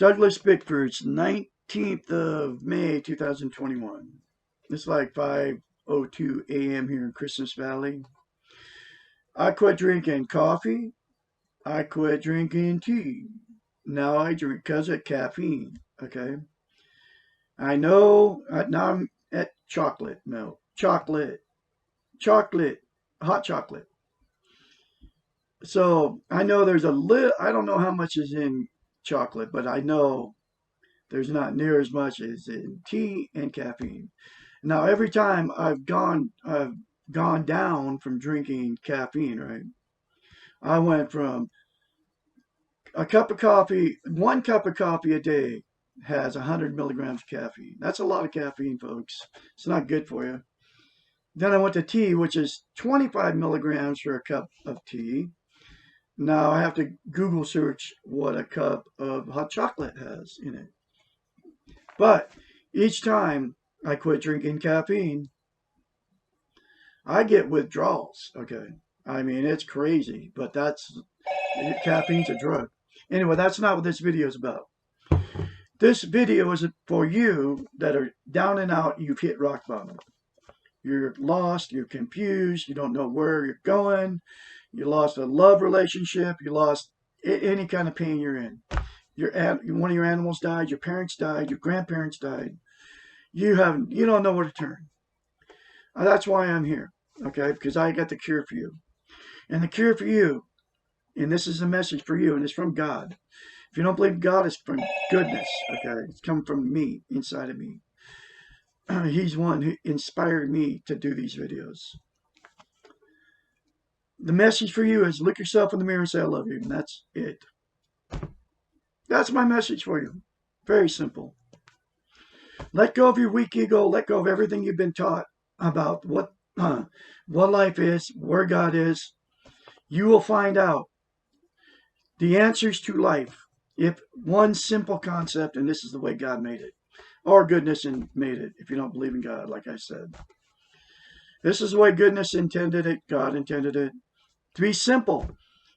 Douglas Bickford's 19th of May 2021. It's like 5:02 a.m. here in Christmas Valley. I quit drinking coffee. I quit drinking tea. Now I drink because of caffeine. Okay. I know now I'm at chocolate milk. Chocolate, hot chocolate. So I know there's a little, I don't know how much is in chocolate, but I know there's not near as much as in tea and caffeine. Now, every time I've gone down from drinking caffeine, right? I went from a cup of coffee, 1 cup of coffee a day has 100 milligrams of caffeine. That's a lot of caffeine, folks. It's not good for you. Then I went to tea, which is 25 milligrams for a cup of tea. Now I have to Google search what a cup of hot chocolate has in it. But each time I quit drinking caffeine, I get withdrawals. Okay. I mean, it's crazy, but caffeine's a drug. Anyway, that's not what this video is about. This video is for you that are down and out. You've hit rock bottom. You're lost. You're confused. You don't know where you're going. You lost a love relationship. You lost any kind of pain you're in. One of your animals died. Your parents died. Your grandparents died. You don't know where to turn. That's why I'm here. Okay, because I got the cure for you. And the cure for you, and this is a message for you, and it's from God. If you don't believe God, it's from goodness. Okay, it's come from me, inside of me. He's one who inspired me to do these videos. The message for you is look yourself in the mirror and say, I love you. And that's it. That's my message for you. Very simple. Let go of your weak ego. Let go of everything you've been taught about what life is, where God is. You will find out the answers to life if one simple concept, and this is the way God made it, or goodness made it, if you don't believe in God, like I said. This is the way goodness intended it, God intended it, to be simple.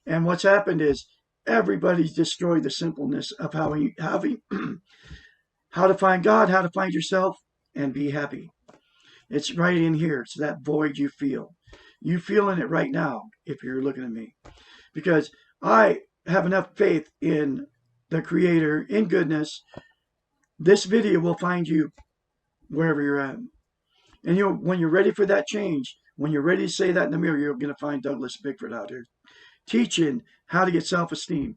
And what's happened is everybody's destroyed the simpleness of how to find God, how to find yourself, and be happy. It's right in here. It's that void you feel. You feeling it right now if you're looking at me. Because I have enough faith in the Creator, in goodness. This video will find you wherever you're at. And when you're ready for that change, when you're ready to say that in the mirror, you're going to find Douglas Bickford out here teaching how to get self-esteem.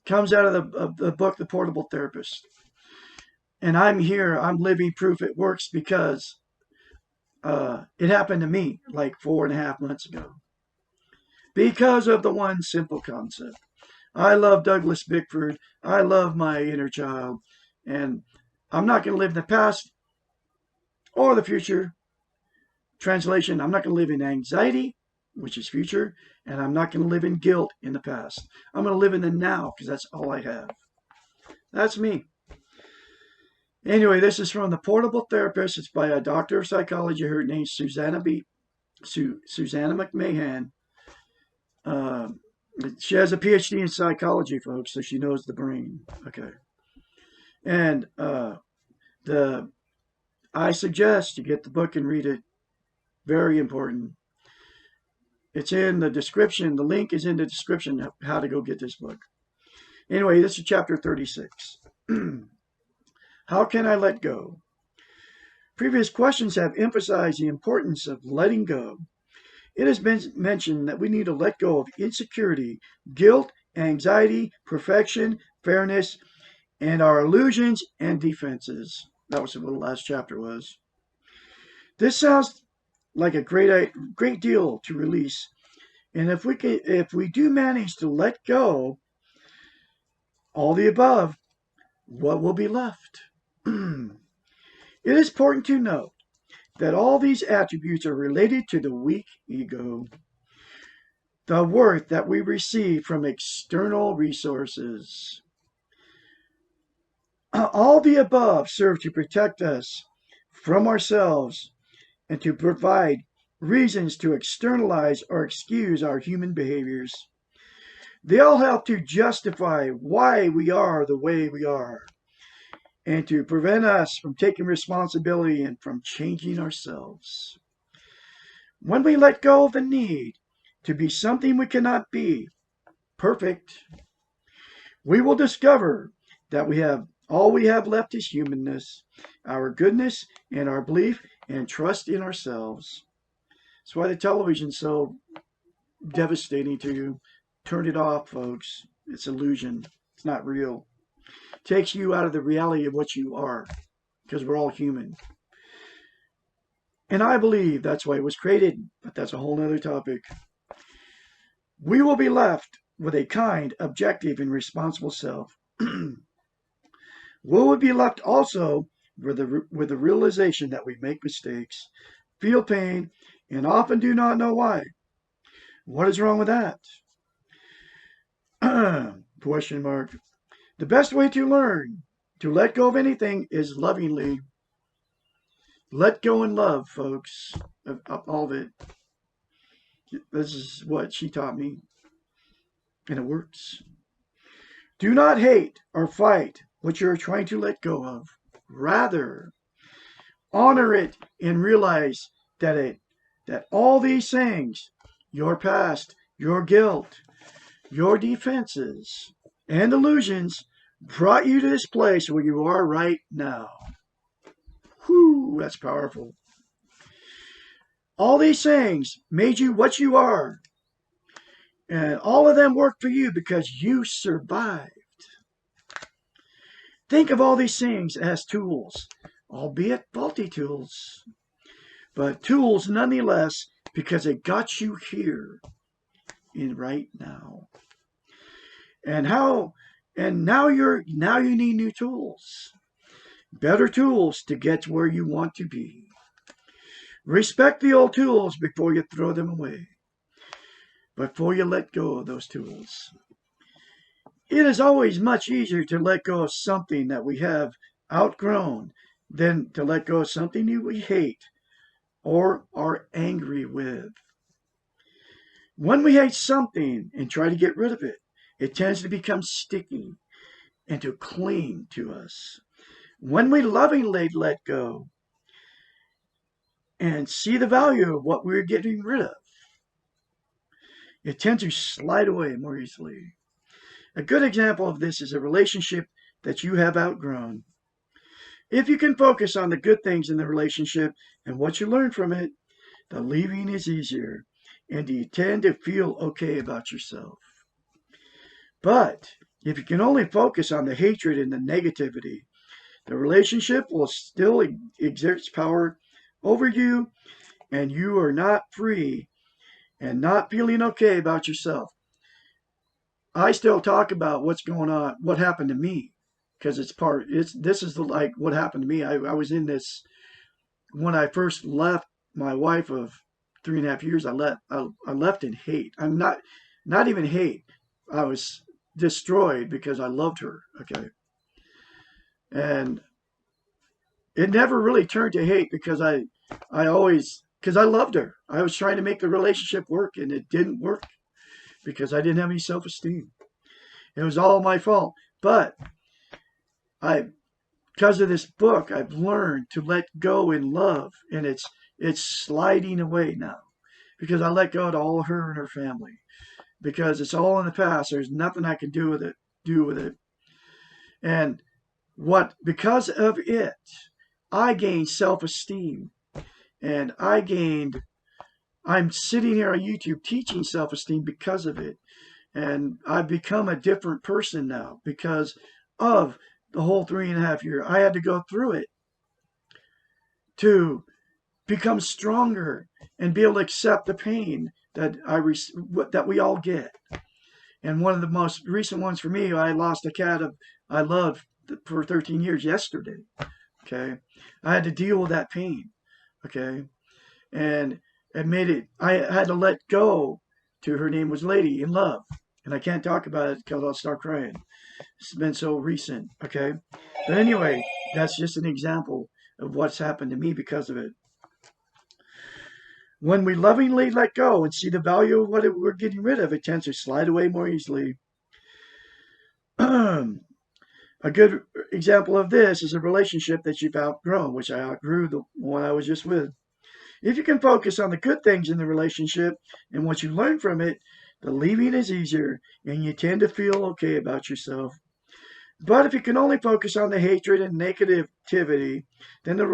Comes out of the book, The Portable Therapist. And I'm here. I'm living proof it works because it happened to me like 4.5 months ago. Because of the one simple concept. I love Douglas Bickford. I love my inner child. And I'm not going to live in the past or the future. Translation, I'm not going to live in anxiety, which is future, and I'm not going to live in guilt in the past. I'm going to live in the now because that's all I have. That's me. Anyway, this is from The Portable Therapist. It's by a doctor of psychology. Her name's Susanna McMahon. She has a PhD in psychology, folks, so she knows the brain. Okay. And I suggest you get the book and read it. Very important. It's in the description. The link is in the description of how to go get this book. Anyway, this is chapter 36. How can I let go? Previous questions have emphasized the importance of letting go. It has been mentioned that we need to let go of insecurity, guilt, anxiety, perfection, fairness, and our illusions and defenses. That was what the last chapter was. This sounds like a great deal to release. And if we do manage to let go all the above, what will be left? It is important to note that all these attributes are related to the weak ego, the worth that we receive from external resources. All the above serve to protect us from ourselves and to provide reasons to externalize or excuse our human behaviors. They all help to justify why we are the way we are and to prevent us from taking responsibility and from changing ourselves. When we let go of the need to be something we cannot be, perfect, we will discover that all we have left is humanness, our goodness, and our belief and trust in ourselves. That's why the television's so devastating to you. Turn it off, folks. It's illusion. It's not real. It takes you out of the reality of what you are, because we're all human. And I believe that's why it was created, but that's a whole other topic. We will be left with a kind, objective, and responsible self. We will be left also with the realization that we make mistakes, feel pain, and often do not know why. What is wrong with that? Question mark. The best way to learn to let go of anything is lovingly. Let go and love, folks, of all of it. This is what she taught me, and it works. Do not hate or fight what you're trying to let go of. Rather, honor it and realize that all these things, your past, your guilt, your defenses, and illusions, brought you to this place where you are right now. Whew, that's powerful. All these things made you what you are. And all of them worked for you because you survived. Think of all these things as tools, albeit faulty tools, but tools nonetheless because it got you here in right now. And now you need new tools. Better tools to get to where you want to be. Respect the old tools before you throw them away. Before you let go of those tools. It is always much easier to let go of something that we have outgrown than to let go of something we hate or are angry with. When we hate something and try to get rid of it, it tends to become sticky and to cling to us. When we lovingly let go and see the value of what we're getting rid of, it tends to slide away more easily. A good example of this is a relationship that you have outgrown. If you can focus on the good things in the relationship and what you learn from it, the leaving is easier and you tend to feel okay about yourself. But if you can only focus on the hatred and the negativity, the relationship will still exert its power over you and you are not free and not feeling okay about yourself. I still talk about what's going on, what happened to me, because this is like what happened to me. I was in this when I first left my wife of 3.5 years. I left in hate. I'm not even hate. I was destroyed because I loved her. Okay, and it never really turned to hate because because I loved her. I was trying to make the relationship work and it didn't work because I didn't have any self-esteem. It was all my fault. But because of this book, I've learned to let go in love, and it's sliding away now because I let go to all her and her family because it's all in the past. There's nothing I can do with it. And because of it, I gained self-esteem, and I'm sitting here on YouTube teaching self-esteem because of it. And I've become a different person now because of the whole 3.5 year. I had to go through it to become stronger and be able to accept the pain that we all get. And one of the most recent ones for me, I lost a cat I loved for 13 years yesterday. Okay, I had to deal with that pain. Okay, and I had to let go to her name was Lady in love. And I can't talk about it because I'll start crying. It's been so recent, okay? But anyway, that's just an example of what's happened to me because of it. When we lovingly let go and see the value of what we're getting rid of, it tends to slide away more easily. A good example of this is a relationship that you've outgrown, which I outgrew the one I was just with. If you can focus on the good things in the relationship and what you learn from it, the leaving is easier and you tend to feel okay about yourself. But if you can only focus on the hatred and negativity, then the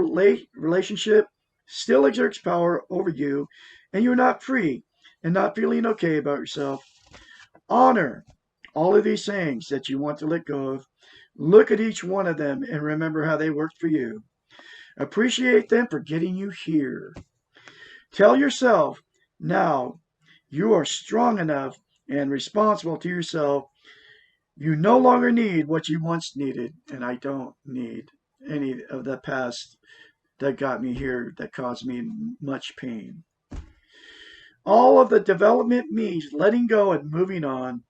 relationship still exerts power over you and you're not free and not feeling okay about yourself. Honor all of these things that you want to let go of. Look at each one of them and remember how they worked for you. Appreciate them for getting you here. Tell yourself now you are strong enough and responsible to yourself. You no longer need what you once needed, and I don't need any of the past that got me here that caused me much pain. All of the development means letting go and moving on.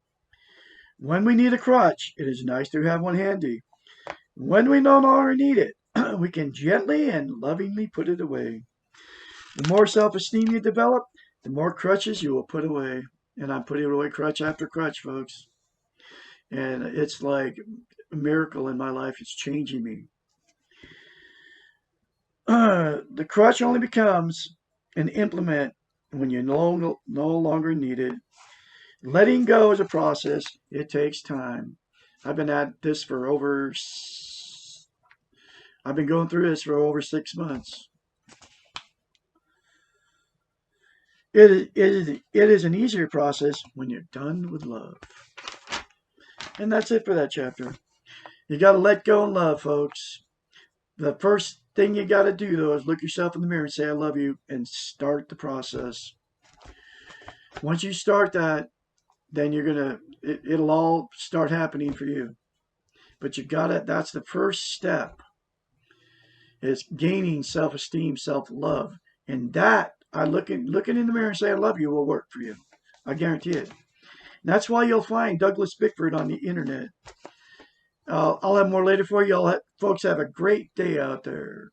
When we need a crutch, it is nice to have one handy. When we no longer need it, we can gently and lovingly put it away. The more self-esteem you develop, the more crutches you will put away. And I'm putting away crutch after crutch, folks. And it's like a miracle in my life. It's changing me. The crutch only becomes an implement when you no longer need it. Letting go is a process. It takes time. I've been at this for over, I've been going through this for over 6 months. It is an easier process when you're done with love. And that's it for that chapter. You got to let go and love, folks. The first thing you got to do, though, is look yourself in the mirror and say, I love you, and start the process. Once you start that, then it'll all start happening for you. But you got to, that's the first step, is gaining self-esteem, self-love. And that, looking in the mirror and say, I love you, will work for you. I guarantee it. And that's why you'll find Douglas Bickford on the internet. I'll have more later for you. Folks have a great day out there.